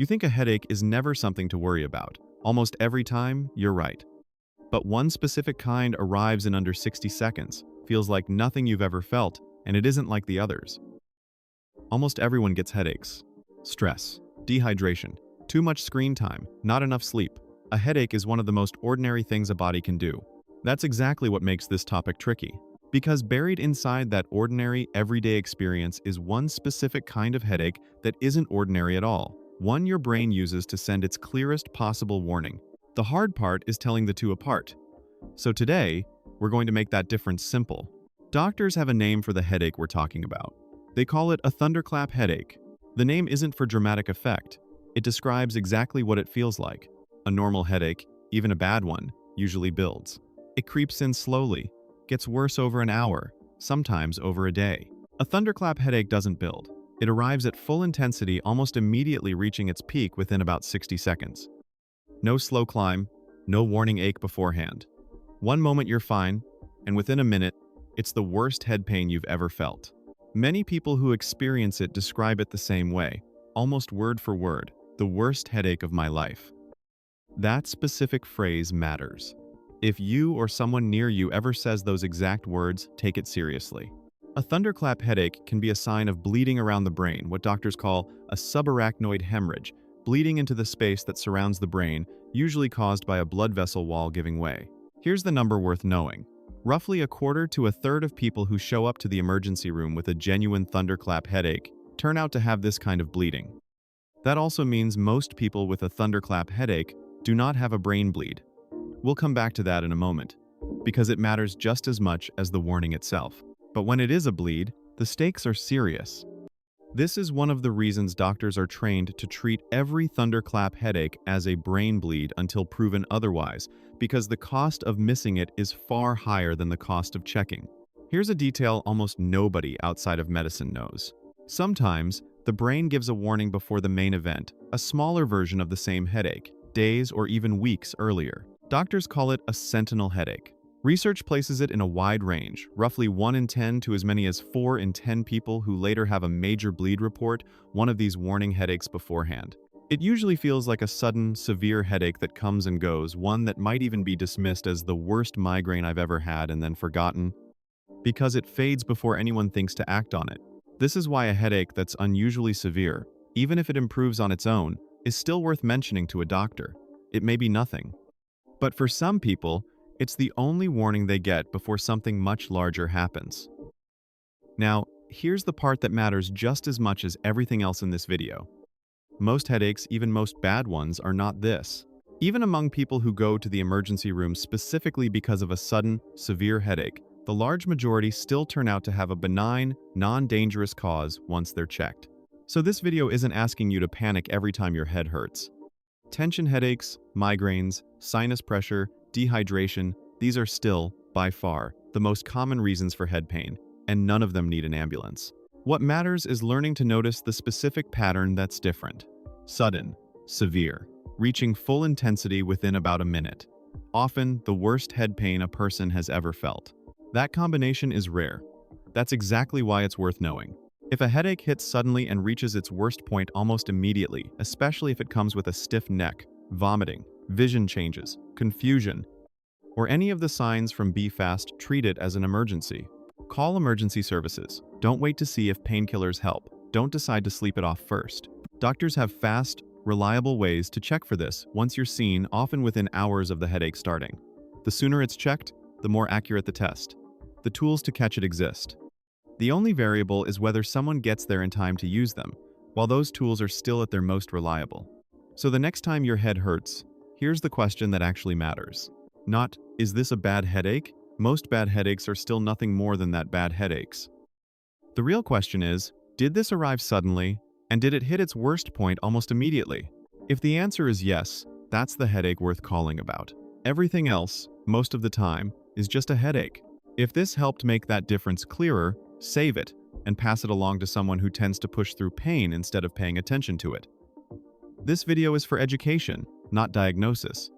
You think a headache is never something to worry about. Almost every time, you're right. But one specific kind arrives in under 60 seconds, feels like nothing you've ever felt, and it isn't like the others. Almost everyone gets headaches. Stress, dehydration, too much screen time, not enough sleep. A headache is one of the most ordinary things a body can do. That's exactly what makes this topic tricky. Because buried inside that ordinary, everyday experience is one specific kind of headache that isn't ordinary at all. One your brain uses to send its clearest possible warning. The hard part is telling the two apart. So today, we're going to make that difference simple. Doctors have a name for the headache we're talking about. They call it a thunderclap headache. The name isn't for dramatic effect. It describes exactly what it feels like. A normal headache, even a bad one, usually builds. It creeps in slowly, gets worse over an hour, sometimes over a day. A thunderclap headache doesn't build. It arrives at full intensity, almost immediately reaching its peak within about 60 seconds. No slow climb, no warning ache beforehand. One moment you're fine, and within a minute, it's the worst head pain you've ever felt. Many people who experience it describe it the same way, almost word for word, the worst headache of my life. That specific phrase matters. If you or someone near you ever says those exact words, take it seriously. A thunderclap headache can be a sign of bleeding around the brain, what doctors call a subarachnoid hemorrhage, bleeding into the space that surrounds the brain, usually caused by a blood vessel wall giving way. Here's the number worth knowing. Roughly a quarter to a third of people who show up to the emergency room with a genuine thunderclap headache turn out to have this kind of bleeding. That also means most people with a thunderclap headache do not have a brain bleed. We'll come back to that in a moment, because it matters just as much as the warning itself. But when it is a bleed, the stakes are serious. This is one of the reasons doctors are trained to treat every thunderclap headache as a brain bleed until proven otherwise, because the cost of missing it is far higher than the cost of checking. Here's a detail almost nobody outside of medicine knows. Sometimes, the brain gives a warning before the main event, a smaller version of the same headache, days or even weeks earlier. Doctors call it a sentinel headache. Research places it in a wide range, roughly 1 in 10 to as many as 4 in 10 people who later have a major bleed report one of these warning headaches beforehand. It usually feels like a sudden, severe headache that comes and goes, one that might even be dismissed as the worst migraine I've ever had and then forgotten, because it fades before anyone thinks to act on it. This is why a headache that's unusually severe, even if it improves on its own, is still worth mentioning to a doctor. It may be nothing. But for some people, it's the only warning they get before something much larger happens. Now, here's the part that matters just as much as everything else in this video. Most headaches, even most bad ones, are not this. Even among people who go to the emergency room specifically because of a sudden, severe headache, the large majority still turn out to have a benign, non-dangerous cause once they're checked. So this video isn't asking you to panic every time your head hurts. Tension headaches, migraines, sinus pressure, dehydration, these are still, by far, the most common reasons for head pain, and none of them need an ambulance. What matters is learning to notice the specific pattern that's different. Sudden, severe, reaching full intensity within about a minute. Often, the worst head pain a person has ever felt. That combination is rare. That's exactly why it's worth knowing. If a headache hits suddenly and reaches its worst point almost immediately, especially if it comes with a stiff neck, vomiting, vision changes, confusion, or any of the signs from Be Fast, treat it as an emergency. Call emergency services. Don't wait to see if painkillers help. Don't decide to sleep it off first. Doctors have fast, reliable ways to check for this once you're seen, often within hours of the headache starting. The sooner it's checked, the more accurate the test. The tools to catch it exist. The only variable is whether someone gets there in time to use them, while those tools are still at their most reliable. So the next time your head hurts, here's the question that actually matters. Not, is this a bad headache? Most bad headaches are still nothing more than that, bad headaches. The real question is, did this arrive suddenly, and did it hit its worst point almost immediately? If the answer is yes, that's the headache worth calling about. Everything else, most of the time, is just a headache. If this helped make that difference clearer, save it and pass it along to someone who tends to push through pain instead of paying attention to it. This video is for education, not diagnosis.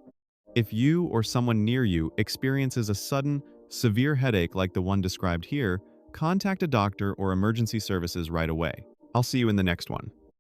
If you or someone near you experiences a sudden, severe headache like the one described here, contact a doctor or emergency services right away. I'll see you in the next one.